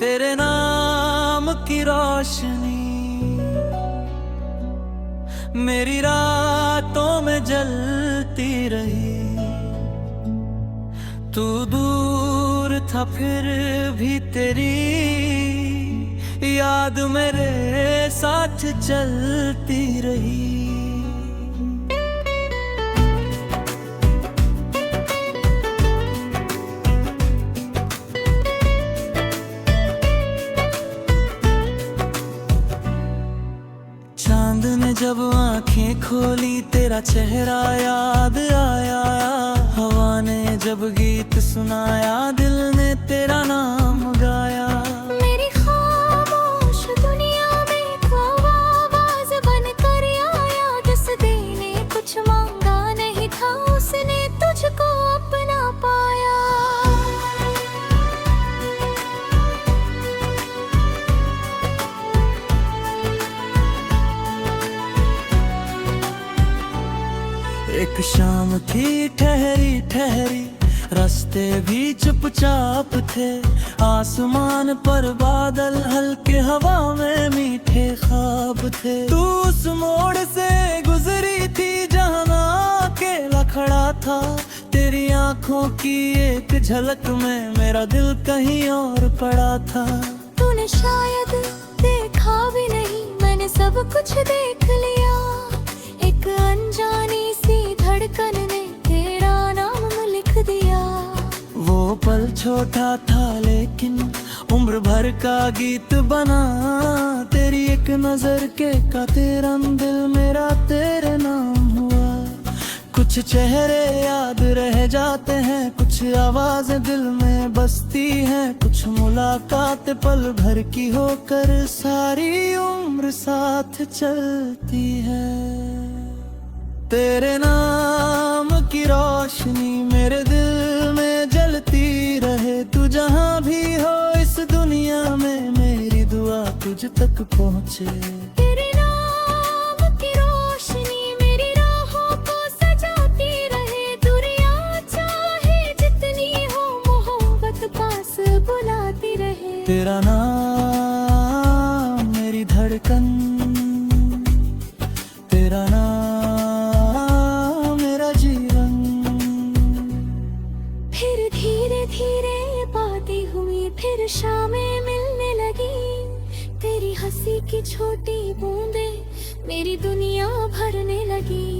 तेरे नाम की रोशनी मेरी रातों में जलती रही। तू दूर था फिर भी तेरी याद मेरे साथ चलती रही। चांद ने जब आंखें खोली तेरा चेहरा याद आया। हवा ने जब गीत सुनाया दिल ने तेरा नाम गाया। मेरी खामोश दुनिया में कोई आवाज बनकर आया। जिस दिल ने कुछ मांगा नहीं था उसने तुझको अपना पाया। एक शाम थी ठहरी ठहरी रास्ते भी चुपचाप थे। आसमान पर बादल हल्के हवा में मीठे ख्वाब थे। तू उस मोड़ से गुजरी थी जहाँ मैं अकेला खड़ा था। तेरी आंखों की एक झलक में मेरा दिल कहीं और पड़ा था। तूने शायद देखा भी नहीं मैंने सब कुछ देख लिया। एक अनजानी सी धड़कन ने तेरा नाम लिख दिया। वो पल छोटा था लेकिन उम्र भर का गीत बना। तेरी एक नजर के का तेरा दिल मेरा तेरे नाम हुआ। कुछ चेहरे याद रह जाते हैं, कुछ आवाजें दिल में बसती हैं, कुछ मुलाकात पल भर की होकर सारी उम्र साथ चलती है। तेरे नाम की रोशनी मेरे दिल में जलती रहे। तू जहाँ भी हो इस दुनिया में मेरी दुआ तुझ तक पहुँचे। तेरे नाम की रोशनी मेरी राहों को सजाती रहे। दुनिया चाहे जितनी हो मोहब्बत पास बुलाती रहे। तेरा नाम मेरी धड़कन, तेरा नाम फिर शामें मिलने लगी। तेरी हंसी की छोटी बूंदें मेरी दुनिया भरने लगी।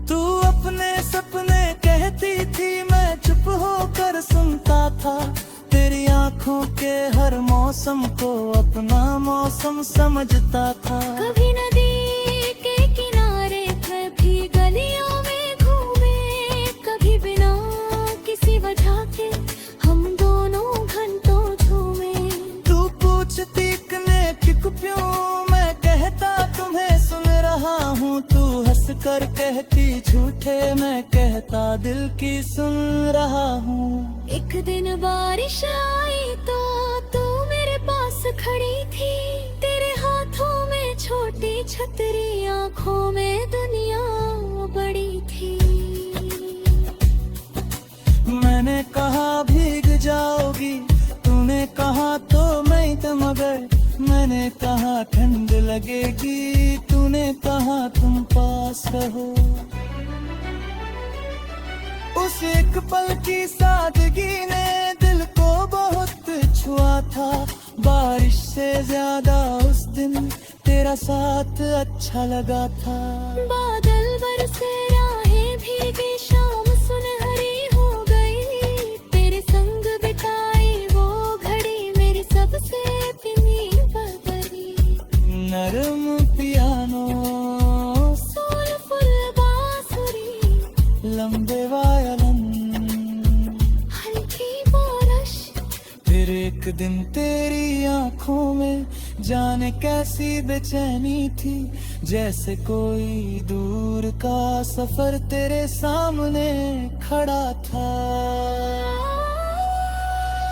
तू अपने सपने कहती थी मैं चुप होकर सुनता था। तेरी आंखों के हर मौसम को अपना मौसम समझता था। कभी नदी के किनारे कभी गलियों में घूमे। कभी बिना किसी वजह के हम दोनों घंटों क्यों मैं कहता तुम्हें सुन रहा हूँ। तू हंस कर कहती झूठे मैं कहता दिल की सुन रहा हूँ। एक दिन बारिश आई तो तू मेरे पास खड़ी थी। तेरे हाथों में छोटी छतरी आंखों में दुनिया बड़ी थी। मैंने कहा भीग जाओगी, तूने कहा तो मैं मगर मैंने कहा ठंड लगेगी, तूने कहा तुम पास रहो। उस एक पल की सादगी ने दिल को बहुत छुआ था। बारिश से ज्यादा उस दिन तेरा साथ अच्छा लगा था। बादल बरसे राहें भीगी शाम सुनहरी हो गई। तेरे संग बिताई वो घड़ी मेरी सबसे नरम पियानो सोलफुल बांसुरी लंबे वायलिन हल्की बारिश। फिर एक दिन तेरी आंखों में जाने कैसी बेचैनी थी। जैसे कोई दूर का सफर तेरे सामने खड़ा था।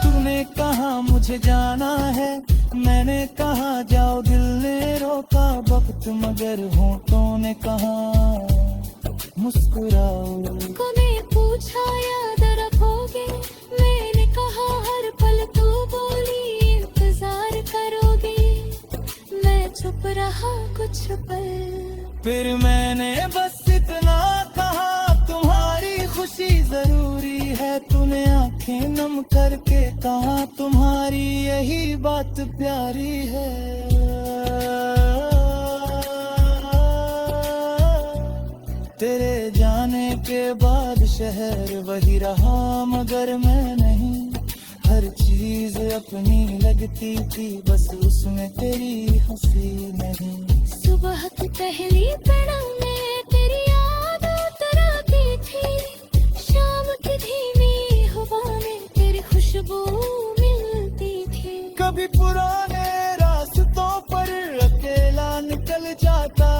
तूने कहा मुझे जाना है, मैंने कहा जाओ दिल ने रोका वक्त मगर होठों ने कहा मुस्कुराओ। कोने पूछा याद रखोगे, मैंने कहा हर पल तू बोली इंतजार चुप रहा कुछ पल। फिर मैंने बस इतना कहा, तुम्हारी खुशी जरूरी है। तूने आंखें नम करके कहा, तुम्हारी यही बात प्यारी है। तेरे जाने के बाद शहर वही रहा, मगर मैं नहीं। हर चीज अपनी लगती थी, बस उसमें तेरी हंसी नहीं। सुबह की पहली पड़ाव में तेरी याद उतराती थी, शाम की धीमी हवा में तेरी खुशबू मिलती थी। कभी पुराने रास्तों पर अकेला निकल जाता,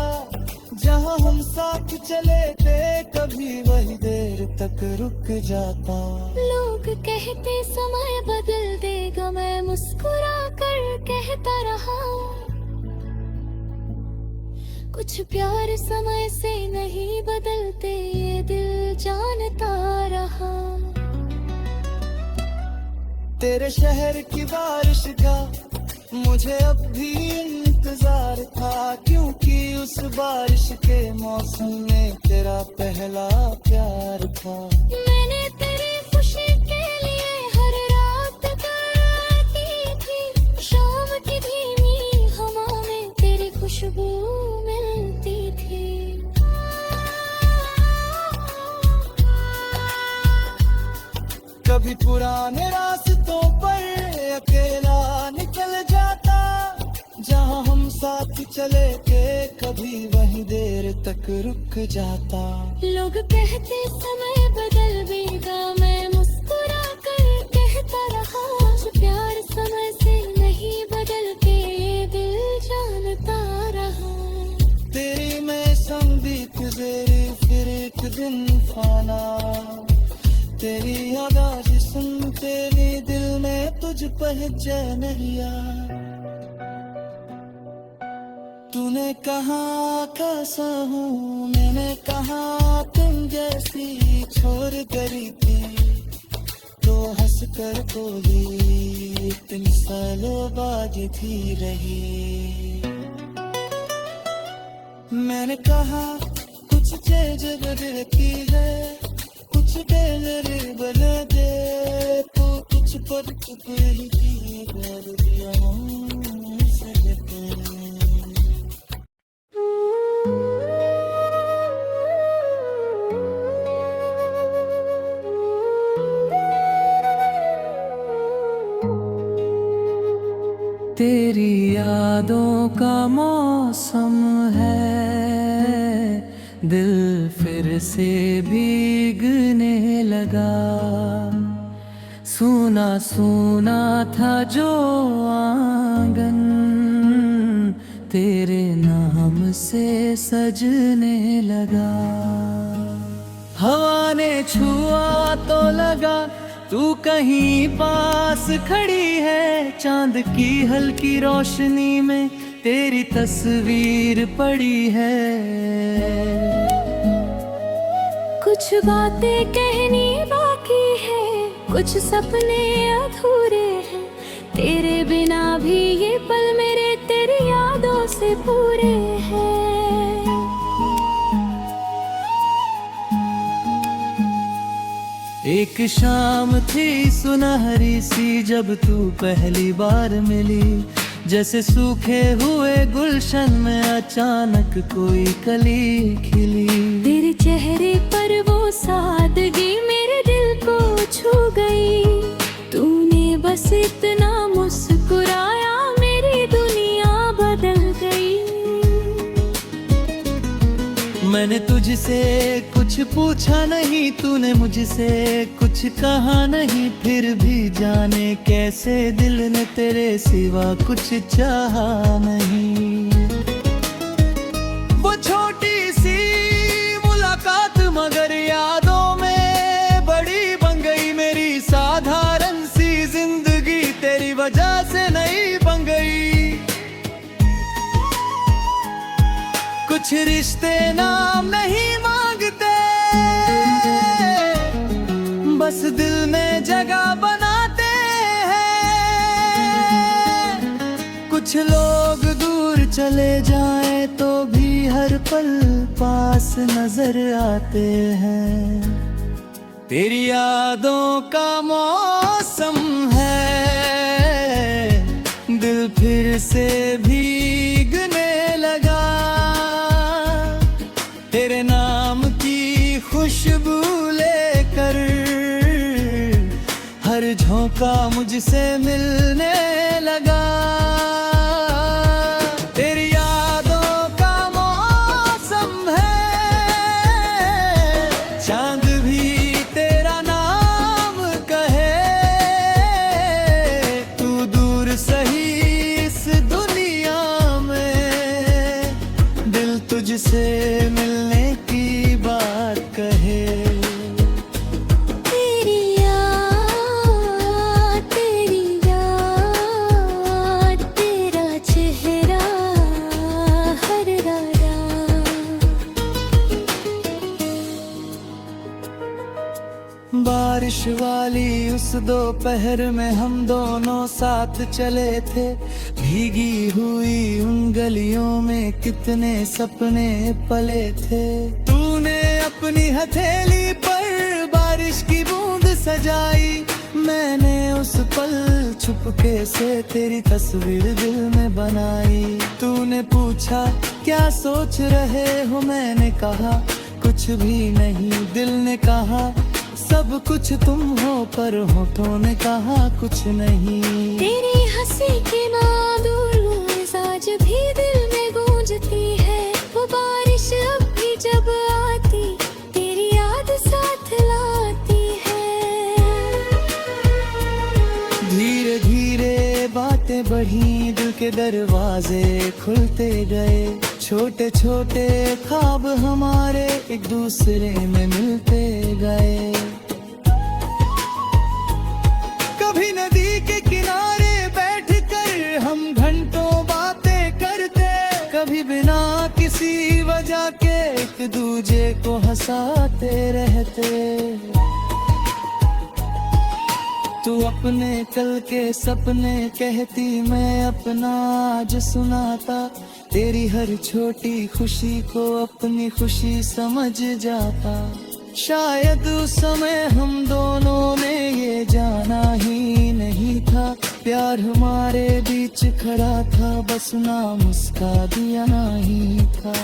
जहाँ हम साथ चले थे, कभी वही देर तक रुक जाता। लोग कहते समय बदल देगा, मैं मुस्कुरा कर कहता रहा, कुछ प्यार समय से नहीं बदलते, ये दिल जानता रहा। तेरे शहर की बारिश का मुझे अब भी इंतजार था, क्योंकि उस बारिश के मौसम में तेरा पहला प्यार था। मैंने तेरी खुशी के लिए हर रात करती थी, शाम की धीमी हवा में तेरी खुशबू मिलती थी। कभी पुराने रास्तों पर अकेला निकल जाता, जहाँ हम साथ चले थे, कभी वही देर तक रुक जाता। लोग कहते समय बदल देगा, मैं मुस्कुरा कर कहता रहा, कुछ प्यार समय से नहीं बदलते, ये दिल जानता रहा। तेरी मैं संगीत गुजरी, फिर एक दिन फाना, तेरी आवाज़ सुन तेरी दिल में तुझ पहचान लिया। तूने कहा कैसा हूँ, मैंने कहा तुम जैसी छोड़ करी थी, तो हंस कर बोली इतनी सालों बाद थी रही। मैंने कहा कुछ चीज बदलती है, कुछ बेलर बना दे, तो कुछ पर चुप ही कर दिया सजते। तेरी यादों का मौसम है, दिल फिर से भीगने लगा। सूना सूना था जो आंगन, तेरे नाम से सजने लगा। हवा ने छुआ तो लगा तू कहीं पास खड़ी है, चांद की हल्की रोशनी में तेरी तस्वीर पड़ी है। कुछ बातें कहनी बाकी है, कुछ सपने अधूरे हैं, तेरे बिना भी ये पल मेरे तेरी यादों से पूरे हैं। एक शाम थी सुनहरी सी जब तू पहली बार मिली, जैसे सूखे हुए गुलशन में अचानक कोई कली खिली। तेरे चेहरे पर वो सादगी मेरे दिल को छू गई, तूने बस इतना मुस्कुराया मेरी दुनिया बदल गई। मैंने तुझसे कुछ पूछा नहीं, तूने मुझसे कुछ कहा नहीं, फिर भी जाने कैसे दिल ने तेरे सिवा कुछ चाहा नहीं। वो छोटी सी मुलाकात मगर यादों में बड़ी बन गई, मेरी साधारण सी जिंदगी तेरी वजह से नहीं बन गई। कुछ रिश्ते नाम नहीं मांगते, बस दिल में जगह बनाते हैं। कुछ लोग दूर चले चले जाएं तो भी हर पल पास नजर आते हैं। तेरी यादों का मौसम है, दिल फिर से भीगने लगा। तेरे नाम की खुशबू लेकर हर झोंका मुझसे मिलने लगा। तेरी यादों का मौसम है, चांद भी तेरा नाम कहे। तू दूर सही इस दुनिया में, दिल तुझसे मिलने की बात कहे। बारिश वाली उस दोपहर में हम दोनों साथ चले थे। भीगी हुई उन गलियों में कितने सपने पले थे। तूने अपनी हथेली पर बारिश की बूंद सजाई, मैंने उस पल छुपके से तेरी तस्वीर दिल में बनाई। तूने पूछा क्या सोच रहे हो, मैंने कहा कुछ भी नहीं। दिल ने कहा सब कुछ तुम हो, पर होठों ने कहा कुछ नहीं। तेरी हंसी की माधुर आज भी दिल में गूंजती है। वो बारिश अब भी जब आती तेरी याद साथ लाती है। धीरे धीरे बातें बढ़ी, दिल के दरवाजे खुलते गए। छोटे छोटे ख्वाब हमारे एक दूसरे में मिलते गए। कभी नदी के किनारे बैठकर हम घंटों बातें करते, कभी बिना किसी वजह के एक दूजे को हंसाते रहते। तू अपने कल के सपने कहती, मैं अपना आज सुनाता। तेरी हर छोटी खुशी को अपनी खुशी समझ जाता। शायद उस समय हम दोनों ने ये जाना ही नहीं था, प्यार हमारे बीच खड़ा था, बस ना मुस्का दिया नहीं था।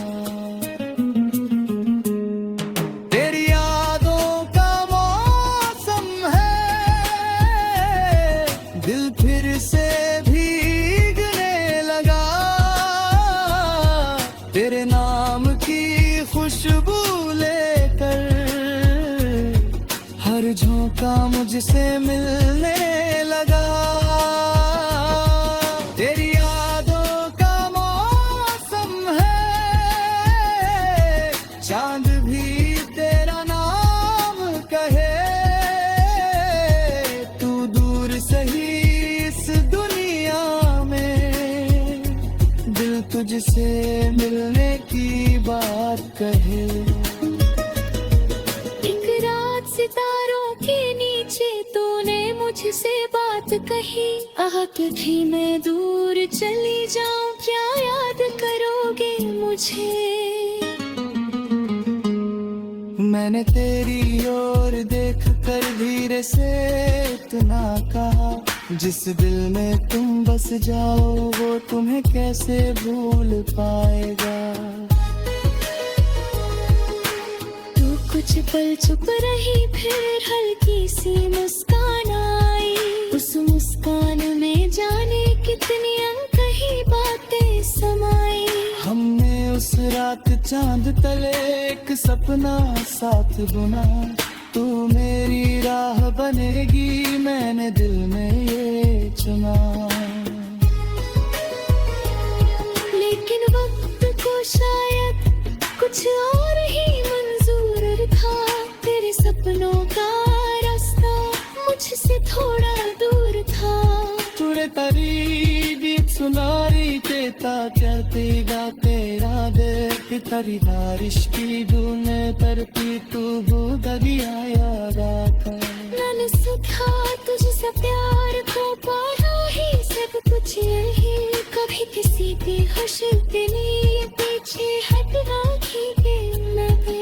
तेरी यादों का मौसम है, दिल फिर से भीगने लगा। तेरे नाम की खुशबू लेकर हर झोंका मुझसे मिलने लगा। तेरी यादों का मौसम है, चांद भी तेरा नाम कहे। तू दूर सही इस दुनिया में, दिल तुझसे मिलने की बात कहे। सितारों के नीचे तूने मुझसे बात कही। कभी मैं दूर चली जाऊं, क्या याद करोगे मुझे? मैंने तेरी ओर देख कर धीरे से इतना कहा, जिस दिल में तुम बस जाओ वो तुम्हें कैसे भूल पाएगा। कुछ पल चुप रही, फिर हल्की सी मुस्कान आई। उस मुस्कान में जाने कितनी अनकही बातें समाई। हमने उस रात चांद तले एक सपना साथ बुना। तू मेरी राह बनेगी, मैंने दिल में ये चुना। लेकिन वक्त को शायद कुछ और ही था। तेरे सपनों का रास्ता मुझसे थोड़ा दूर था। तुरे तारी गीत सुनारी तेता चलते गाते राधे। तारी बारिश की धूने तरती तू भूदगिया याद आता। मैंने सीखा तुझसे प्यार को पढ़ा ही सब कुछ यही, कभी किसी की खुश नहीं, पीछे हटना खींचे न भी।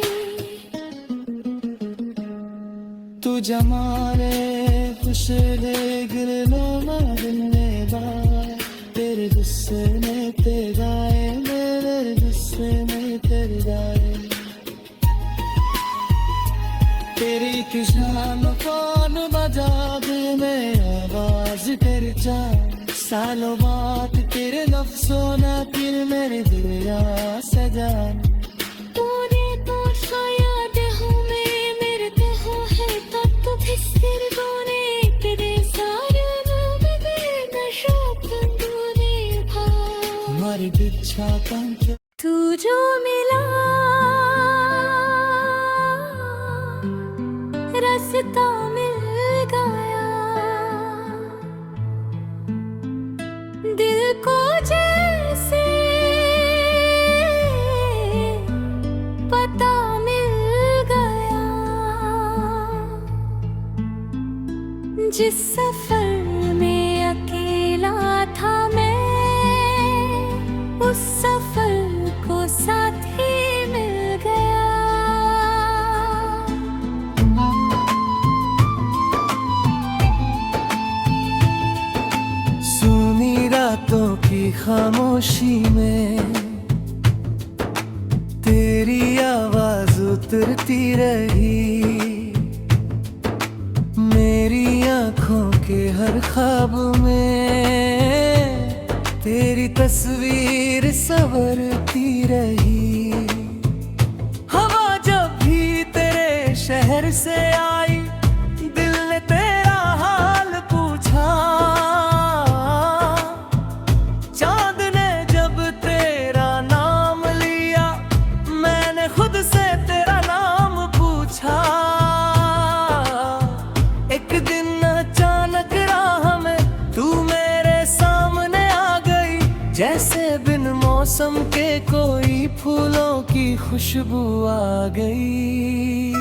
तू जमाने खुश है गिरनो ना दिलने बार, तेरे गुस्से में तेरा है, मेरे गुस्से में तेरा है। तेरी एक शाम कौन बजा दे मैं आवाज तेरी जान, सालों बाद तेरे लफ्ज़ों ने फिर मेरे दिल या सजान। तूने तो शायद हमें मेरे तो है तब तो फिर बोने तेरे सारे नाम में नशा तूने भा हमारी बिच्छा पंच। तू जो मिला रास्ता मिल गया, दिल को जैसे पता मिल गया। जिस सफर में अकेला था मैं, उस सफर को साथी मिल गया। रातों की खामोशी में तेरी आवाज उतरती रही, मेरी आंखों के हर ख्वाब में तेरी तस्वीर संवरती रही। हवा जब भी तेरे शहर से आई, दिल ने तेरा हाल पूछा। जैसे बिन मौसम के कोई फूलों की खुशबू आ गई,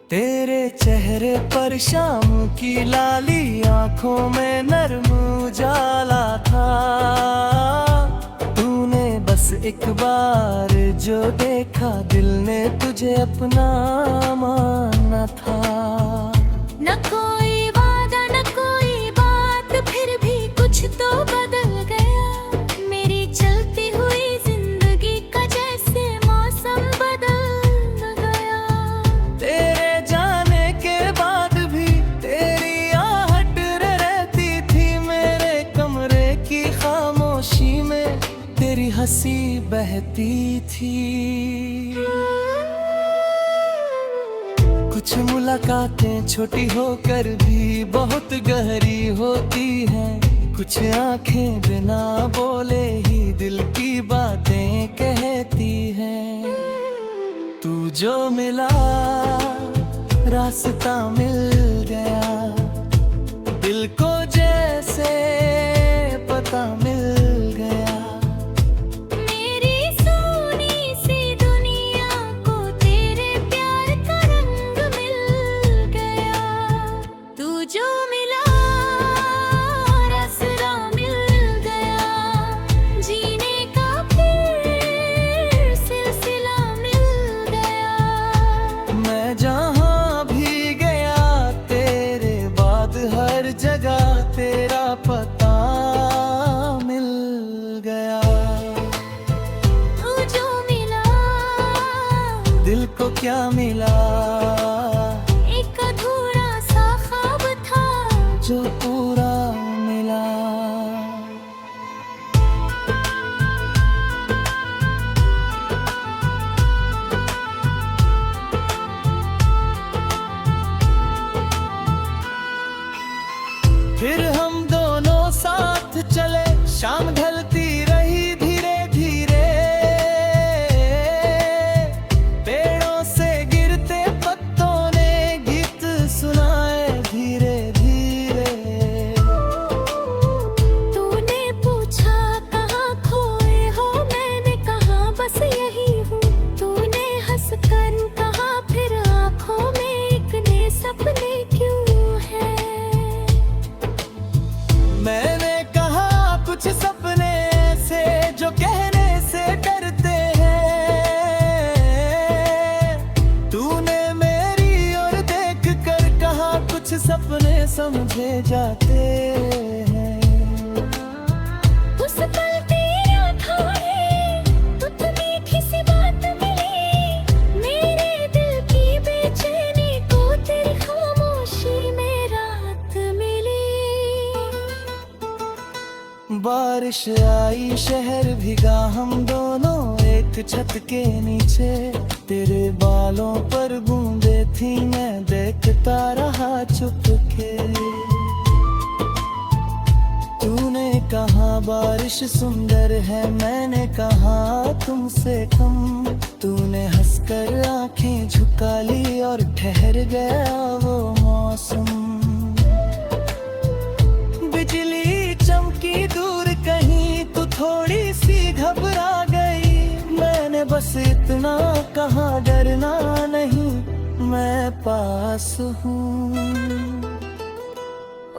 तेरे चेहरे पर शाम की लाली आंखों में नरम उजाला था। तूने बस एक बार जो देखा, दिल ने तुझे अपना माना था। न कोई वादा न कोई बात, फिर भी कुछ तो बदल गया। मेरी चलती हुई जिंदगी का जैसे मौसम बदल गया। तेरे जाने के बाद भी तेरी आहट रहती थी मेरे कमरे की खामोशी में, तेरी हंसी बहती थी। कुछ मुलाकातें छोटी होकर भी बहुत गहरी होती हैं, कुछ आंखें बिना बोले ही दिल की बातें कहती हैं। तू जो मिला रास्ता मिल गया, दिल को जैसे पता मिल गया। मेरी सोनी सी दुनिया को तेरे प्यार का रंग मिल गया। तू जो मिला रास्ता मिल गया, जीने का फिर सिलसिला मिल गया। मैं जहाँ भी गया तेरे बाद हर जगह तेरा पता मिल गया। तू जो मिला दिल को क्या मिला, एक अधूरा सा ख्वाब था जो पूरा मिला। फिर हम दोनों साथ चले, शाम ढलती रही धीरे धीरे, पेड़ों से गिरते पत्ते समझे जाते हैं। उस पल तेरा थाने तुझ मीठी सी बात मिली, मेरे दिल की बेचैनी को तेरी खामोशी में राहत मिली। बारिश आई शहर भीगा हम दोनों एक छत के नीचे, तेरे बालों पर बूंदे थी मैं देखता रहा चुपके। तूने कहा बारिश सुंदर है, मैंने कहा तुमसे कम। तूने हंसकर आंखें झुका ली और ठहर गया वो मौसम। बिजली चमकी दूर कहीं, तू थोड़ी सी घबरा गई। मैंने बस इतना कहा डरना नहीं, मैं पास हूँ।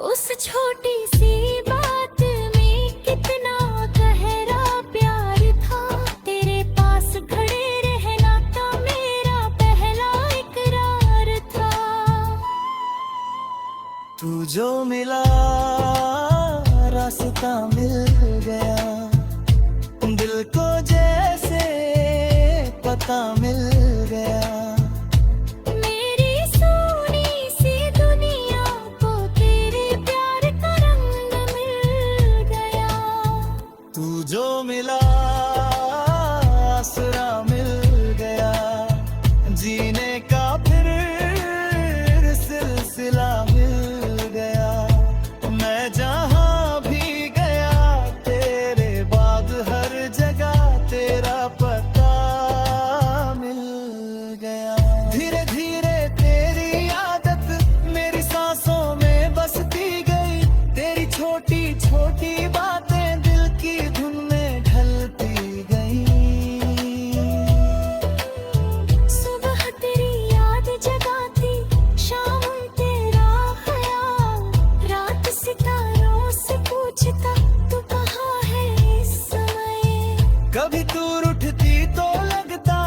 उस छोटी सी बात में कितना गहरा प्यार था, तेरे पास खड़े रहना था मेरा पहला इकरार था। तू जो मिला रास्ता मिल गया, दिल को जैसे पता मिल गया। मेरी सोनी सी दुनिया को तेरे प्यार का रंग मिल गया। तू जो मिला आसरा मिल गया, जीने का फिर सिलसिला मिल गया। मैं जहाँ भी गया तेरे बाद हर जगह तेरा पता मिल गया। धीरे धीरे तेरी आदत मेरी सांसों में बसती गई, तेरी छोटी छोटी बातें दिल की धुन में ढलती गई। सुबह तेरी याद जगाती, शाम तेरा ख्याल, रात सितारों से पूछता तू कहाँ है इस समय। कभी तू उठती तो लगता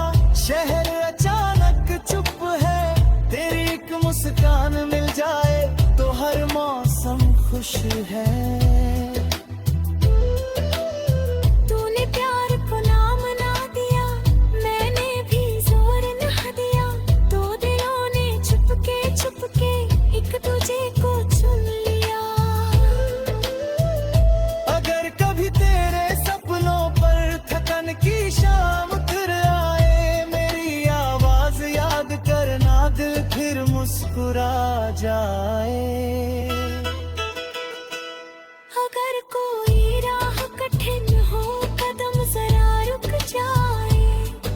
शहर अचानक चुप है, तेरी एक मुस्कान मिल जाए तो हर मौसम खुश है। तूने प्यार को नाम ना दिया, मैंने भी जोर ना दिया, दो दिलों ने चुपके एक दूजे को चुन लिया। अगर कभी तेरे सपनों पर थकन की शाम उतर आए, मेरी आवाज याद करना दिल फिर मुस्कुरा जाए। अगर कोई राह कठिन हो, कदम जरा रुक जाए,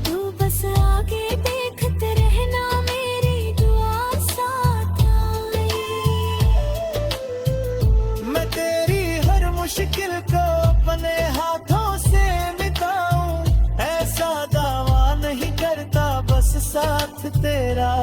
तू बस आगे देखते रहना मेरी दुआ साथ आए। मैं तेरी हर मुश्किल को अपने हाथों से मिटाऊं, ऐसा दावा नहीं करता बस साथ तेरा